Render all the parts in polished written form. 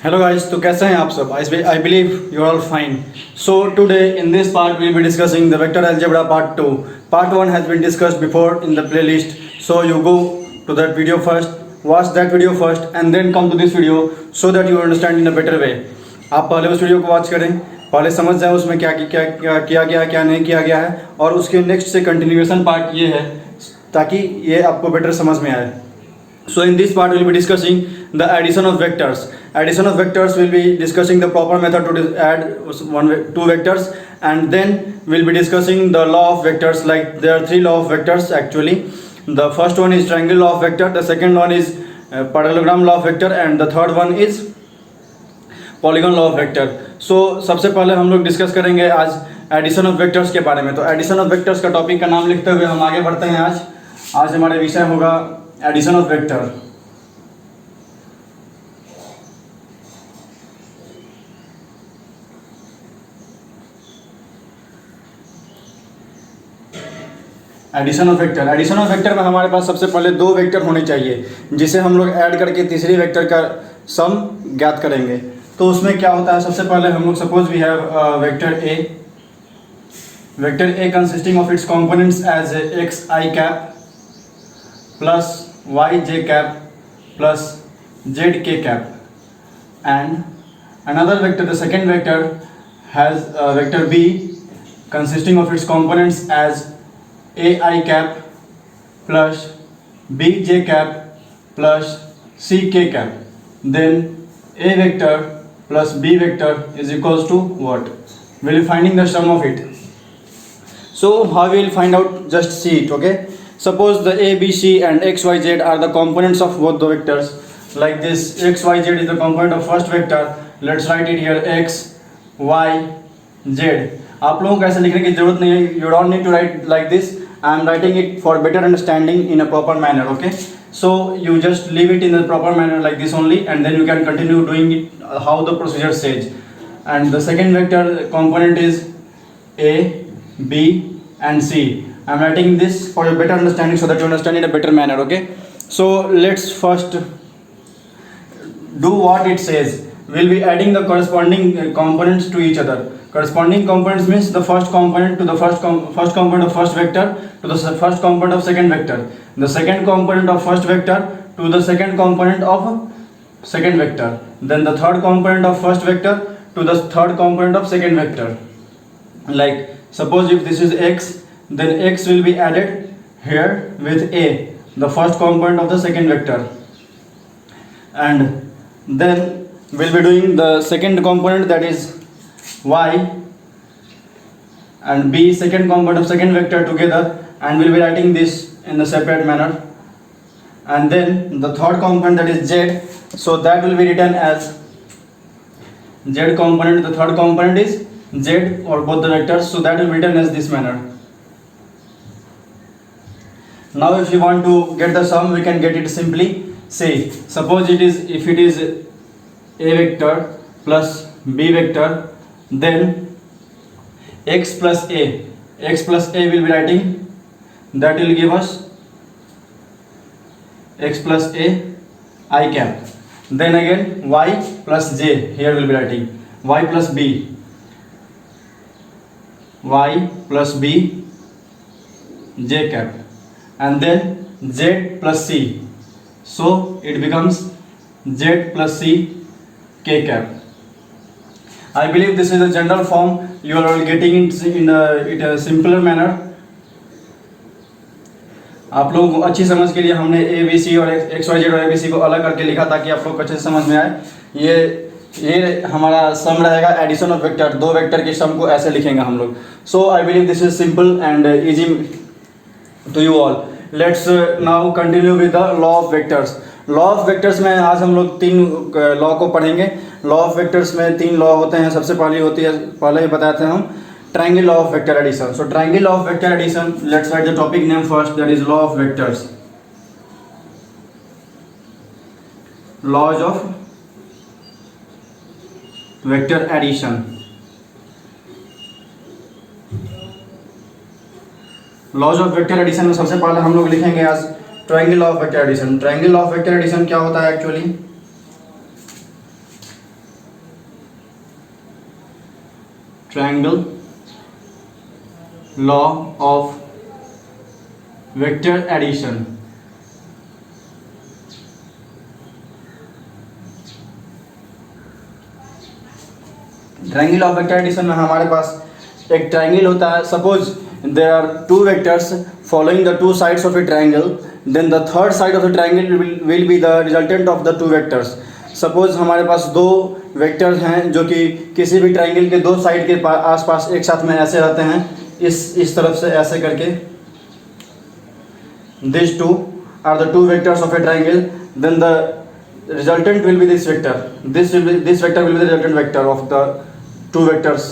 Hello guys, तो कैसे हैं आप सब? I believe you are all fine. So today in this part we will be discussing the vector algebra part 2. Part 1 has been discussed before in the playlist. So you go to that video first, watch that video first and then come to this video so that you understand in a better way. आप पहले उस video को watch करें, पहले समझ जाएं उसमें क्या किया गया है, क्या नहीं किया गया है, और उसके नेक्स्ट से कंटिन्यूएशन पार्ट ये है ताकि ये आपको बेटर समझ में आए. So in this part we will be discussing the addition of vectors. Addition of vectors will be discussing the proper method to add two vectors, and then we'll be discussing the law of vectors. Like there are three law of vectors actually. The first one is triangle law of vector, the second one is parallelogram law of vector, and the third one is polygon law of vector. So सबसे पहले हम लोग discuss करेंगे आज addition of vectors के बारे में. तो एडिशन ऑफ वेक्टर्स का टॉपिक का नाम लिखते हुए हम आगे बढ़ते हैं. आज हमारे विषय होगा addition of vector. Addition of vector. Addition of vector में हमारे पास सबसे पहले दो वेक्टर होने चाहिए जिसे हम लोग ऐड करके तीसरी वेक्टर का सम ज्ञात करेंगे. तो उसमें क्या होता है, सबसे पहले हम लोग suppose we have vector A. Vector A consisting of its components as x i cap plus y j cap plus z k cap, and another vector, the second vector has vector b consisting of its components as a I cap plus b j cap plus c k cap. Then a vector plus b vector is equals to what? We'll be finding the sum of it. So how we will find out? Just see it. Okay, suppose the a, b, c and x, y, z are the components of both the vectors. Like this, x, y, z is the component of first vector. Let's write it here, x, y, z. आप लोगों को ऐसे लिखने की जरूरत नहीं है. You don't need to write like this. I am writing it for better understanding in a proper manner. Okay, so you just leave it in a proper manner like this only, and then you can continue doing it how the procedure says. And the second vector component is a, b and c. I'm writing this for your better understanding so that you understand in a better manner. Okay, so let's first do what it says. We'll be adding the corresponding components to each other. Corresponding components means the first component to the first component of first vector to the first component of second vector, the second component of first vector to the second component of second vector, then the third component of first vector to the third component of second vector. Like suppose if this is x, then x will be added here with a, the first component of the second vector, and then we'll be doing the second component, that is y, and b, second component of second vector together, and we'll be writing this in a separate manner. And then the third component, that is z, so that will be written as z component. The third component is z or both the vectors, so that will be written as this manner. Now if you want to get the sum, we can get it simply. Say suppose if it is a vector plus b vector, then x plus a will be writing, that will give us x plus a I cap. Then again y plus j, here will be writing y plus b j cap, and then z plus c, so it becomes z plus c k cap. I believe this is a general form. You are all getting it in a simpler manner. आप लोगों को अच्छी समझ के लिए हमने A B C और x Y Z और ए बी सी को अलग करके लिखा ताकि आप लोग को अच्छे से समझ में आए. ये हमारा सम रहेगा एडिशन ऑफ वेक्टर. दो वेक्टर के सम को ऐसे लिखेंगे हम लोग. So I believe this is simple and easy to you all. Let's now continue with the law of vectors. Law of vectors में आज हम लोग तीन लॉ को पढ़ेंगे. लॉ ऑफ वेक्टर्स में तीन लॉ होते हैं. सबसे पहले होती है, पहले ही बताए थे हम, triangle law of vector addition. So triangle law of vector addition, let's write the topic name first, that is law of vectors. Laws of vector addition. Laws of vector addition में सबसे पहले हम लोग लिखेंगे आज triangle of vector addition. Triangle of vector addition क्या होता है actually? triangle law of vector addition. Triangle of vector addition में हमारे पास एक ट्रायंगल होता है. Suppose there are two vectors following the two sides of a triangle, then the third side of the triangle will be the resultant of the two vectors. Suppose हमारे पास दो vectors हैं जो कि किसी भी ट्रायंगल के दो साइड के आसपास एक साथ में ऐसे रहते हैं, इस तरफ से ऐसे करके. This two are the two vectors of a triangle, then the resultant will be this vector. This vector will be the resultant vector of the two vectors.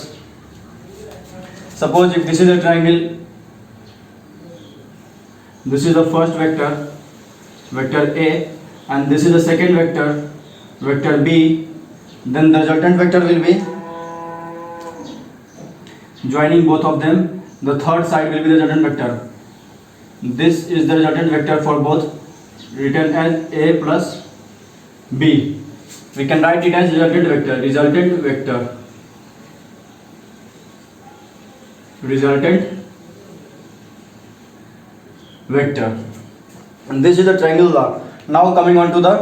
Suppose if this is a triangle, this is the first vector, vector A, and this is the second vector, vector B, then the resultant vector will be joining both of them. The third side will be the resultant vector. This is the resultant vector for both, written as A plus B. We can write it as resultant vector, resultant vector. And this is the triangle law. Now coming on to the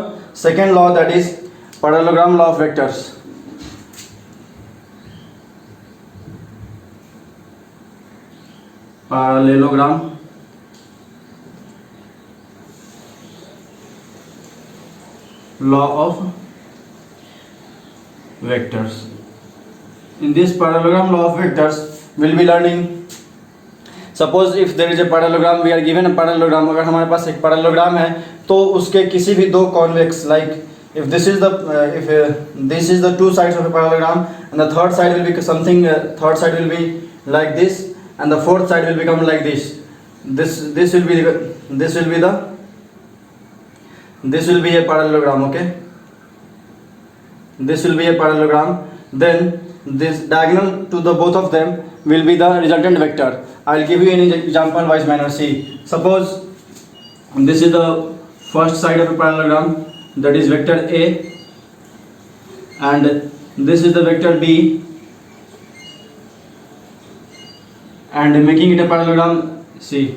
second law, that is parallelogram law of vectors. Parallelogram law of vectors. In this parallelogram law of vectors we'll be learning, suppose if there is a parallelogram, we are given a parallelogram. अगर हमारे पास एक parallelogram है तो उसके किसी भी दो convex, like if this is the this is the two sides of a parallelogram, and the third side will be something, third side will be like this, and the fourth side will become like this. This will be a parallelogram. Okay, this will be a parallelogram. Then this diagonal to the both of them will be the resultant vector. I'll give you an example wise manner. See, suppose this is the first side of a parallelogram, that is vector A, and this is the vector B, and making it a parallelogram. See,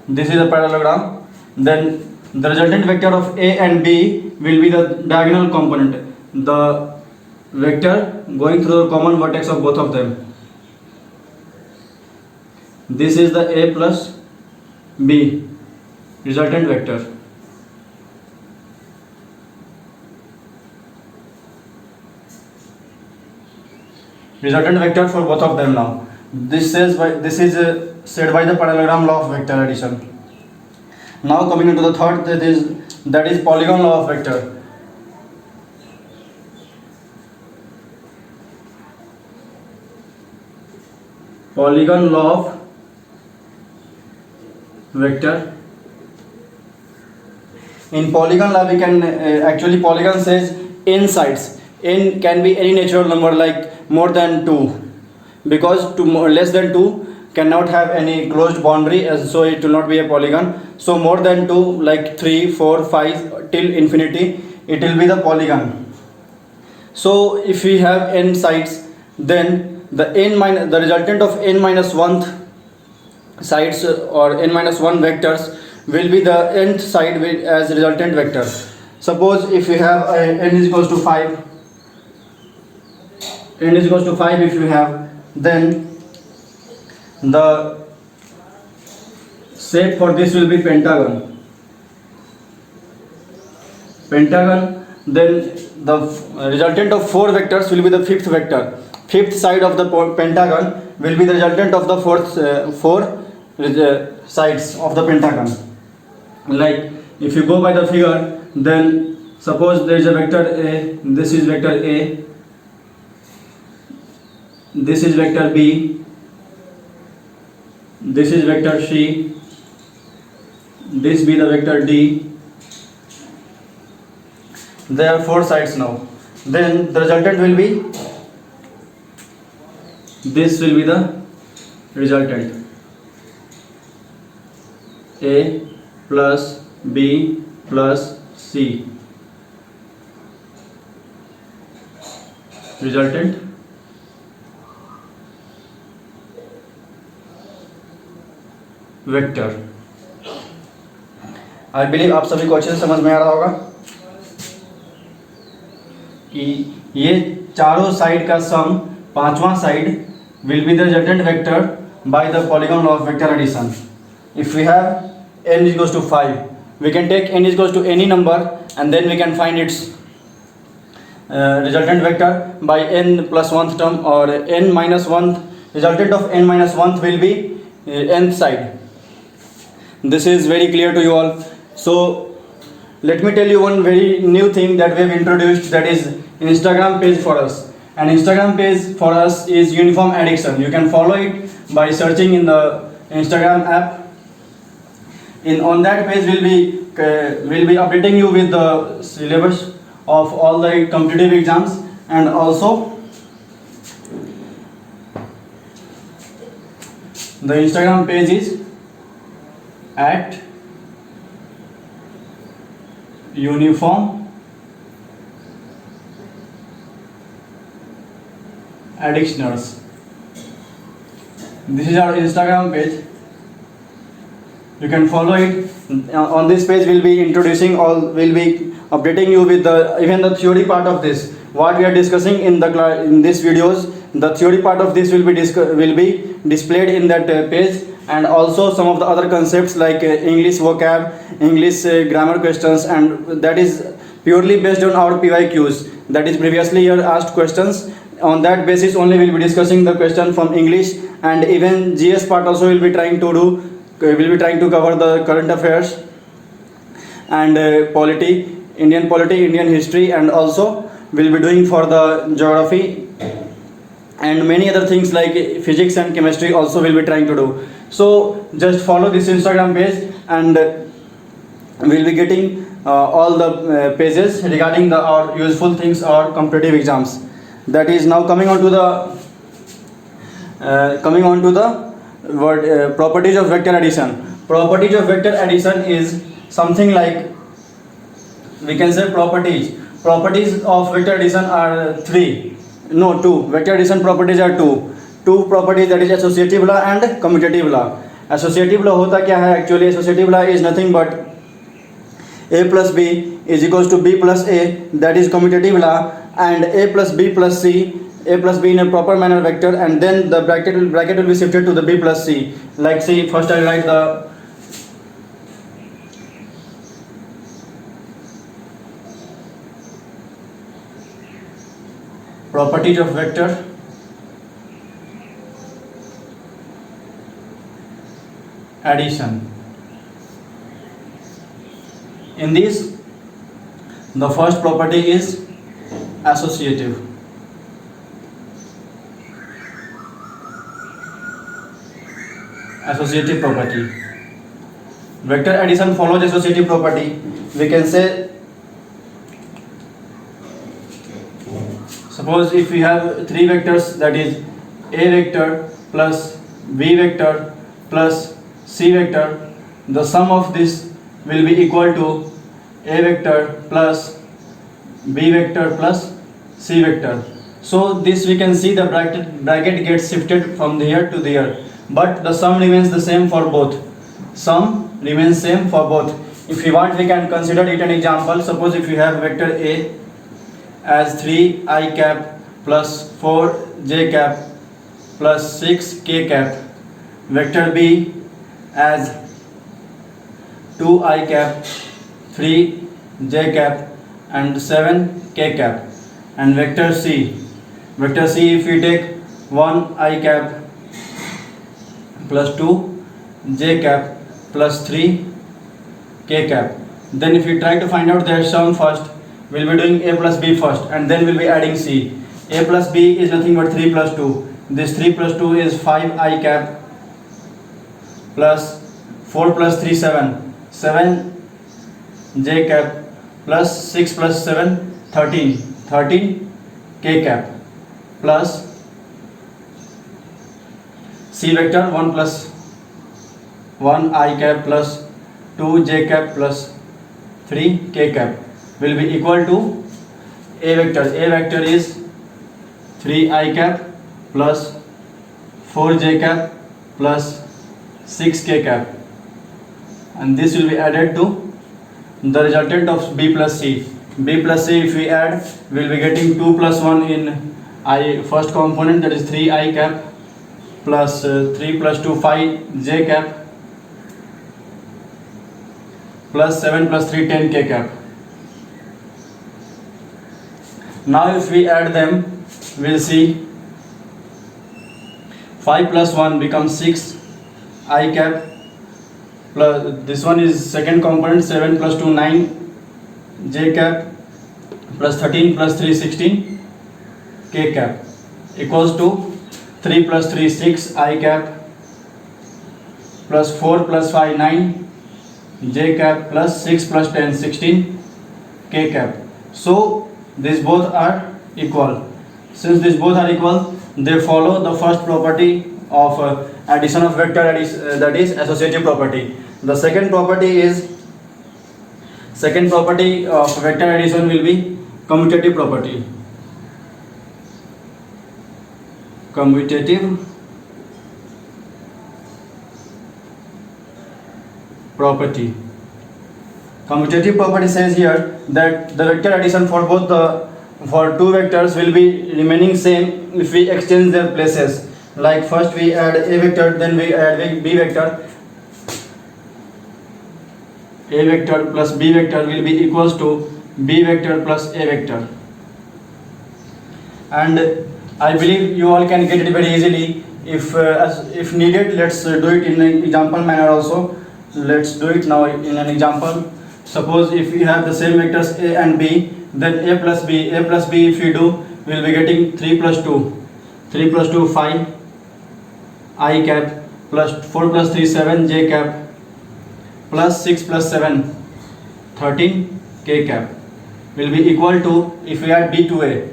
this is a parallelogram. Then the resultant vector of A and B will be the diagonal component, the vector going through the common vertex of both of them. This is the A plus B resultant vector. Resultant vector for both of them. Now this is said by the parallelogram law of vector addition. Now coming into the third, that is polygon law of vector. Polygon law of vector. In polygon law we can actually polygon says n sides. N can be any natural number, like more than 2, because less than 2 cannot have any closed boundary, so it will not be a polygon. So more than 2, like 3, 4, 5 till infinity, it will be the polygon. So if we have n sides, then the resultant of n minus 1th sides or n minus 1 vectors will be the nth side as resultant vector. Suppose if we have n is equals to 5, if you have, then the shape for this will be pentagon. Then the resultant of 4 vectors will be the fifth vector. Fifth side of the pentagon will be the resultant of the four sides of the pentagon. Like if you go by the figure, then suppose there is a vector A, this is vector A, this is vector B, this is vector C, this be the vector D. There are 4 sides now. Then the resultant will be, this will be the resultant, A plus B plus C. resultant vector. I believe आप सभी को अच्छे से समझ में आ रहा होगा कि ये चारों साइड का सम, पांचवा side will be the resultant vector by the polygon law of vector addition. If we have n is equals to 5, we can take n is equals to any number and then we can find its resultant vector by n plus 1th term, or n minus 1th, resultant of n minus 1th will be nth side. This is very clear to you all. So let me tell you one very new thing that we have introduced, that is Instagram page for us. An Instagram page for us is Uniform Addiction. You can follow it by searching in the Instagram app. On that page will be updating you with the syllabus of all the competitive exams, and also the Instagram page is at Uniform Addictioners. This is our Instagram page. You can follow it. On this page we'll be introducing we'll be updating you with even the theory part of this. What we are discussing in this videos, the theory part of this will be displayed in that page, and also some of the other concepts like English vocab, English grammar questions, and that is purely based on our PYQs, that is previously year asked questions. On that basis only we'll be discussing the question from English, and even GS part also we'll be trying to cover the current affairs and polity, Indian history, and also we'll be doing for the geography and many other things like physics and chemistry also we'll be trying to do. So just follow this Instagram page, and we'll be getting all the pages regarding our useful things or competitive exams. That is now coming on to the word properties of vector addition. Properties of vector addition is something like, we can say properties of vector addition are two. Vector addition properties are two properties, that is associative law and commutative law. Associative law होता क्या है actually? Associative law is nothing but a plus b is equals to b plus a, that is commutative law, and a plus b plus c, a plus b in a proper manner vector, and then the bracket will be shifted to the b plus c. Like see, first I write the properties of vector addition. In this, the first property is associative. Associative property. Vector addition follows associative property. We can say, suppose if we have three vectors, that is a vector plus b vector plus c vector, the sum of this will be equal to a vector plus b vector plus c vector. So this we can see the bracket gets shifted from here to there, but the sum remains the same for both. Sum remains same for both. If you want, we can consider it an example. Suppose if you have vector a as 3i cap plus 4j cap plus 6k cap, vector b as 2i cap, 3j cap and 7k cap, and vector c if we take 1i cap plus 2j cap plus 3k cap, then if we try to find out their sum first, we'll be doing a plus b first, and then we'll be adding c. A plus b is nothing but 3 plus 2. This 3 plus 2 is 5i cap plus 4 plus 3 7j cap plus 6 plus 7 13k cap plus c vector 1 plus 1i cap plus 2j cap plus 3k cap will be equal to a vector. A vector is 3i cap plus 4j cap plus 6k cap, and this will be added to the resultant of b plus c. B plus c, if we add, we will be getting 2 plus 1 in I first component, that is 3i cap plus 3 plus 2 5j cap plus 7 plus 3 10k cap. Now if we add them, we'll see 5 plus 1 becomes 6 I cap plus this one is second component, 7 plus 2 9 j cap plus 13 plus 3 16 k cap equals to 3 plus 3 6 I cap plus 4 plus 5 9 j cap plus 6 plus 10 16 k cap. So these both are equal. Since these both are equal, they follow the first property of addition of vector, that is associative property. The second property of vector addition will be commutative property. Commutative property says here that the vector addition for two vectors will be remaining same if we exchange their places. Like first we add a vector, then we add b vector. A vector plus b vector will be equals to b vector plus a vector. And I believe you all can get it very easily. If needed, let's do it in an example manner also. Let's do it now in an example. Suppose if we have the same vectors a and b, then a plus b if we do, we will be getting 3 plus 2 5 I cap plus 4 plus 3 7 j cap plus 6 plus 7 13 k cap will be equal to, if we add b to a,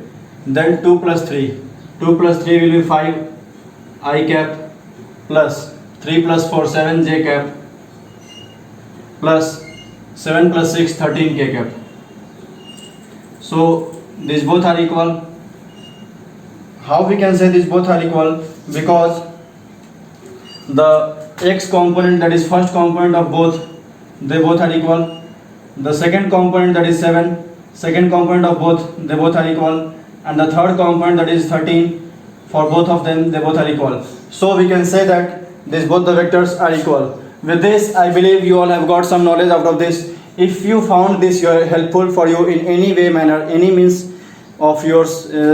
then 2 plus 3 will be 5 I cap plus 3 plus 4 7 j cap plus 7 plus 6 13 k cap. So these both are equal. How we can say these both are equal? Because the x component, that is first component of both, they both are equal. The second component, that is 7, second component of both, they both are equal. And the third component, that is 13, for both of them, they both are equal. So we can say that both the vectors are equal. With this, I believe you all have got some knowledge out of this. If you found this helpful for you in any way, manner, any means of your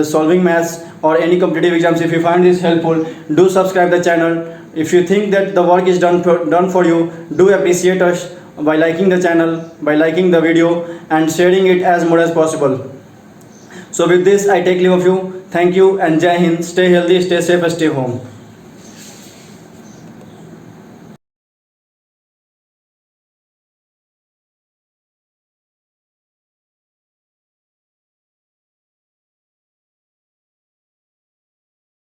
solving maths or any competitive exams, if you find this helpful, do subscribe the channel. If you think that the work is done for you, do appreciate us by liking the channel, by liking the video and sharing it as more as possible. So with this, I take leave of you. Thank you and Jai Hind. Stay healthy, stay safe, stay home.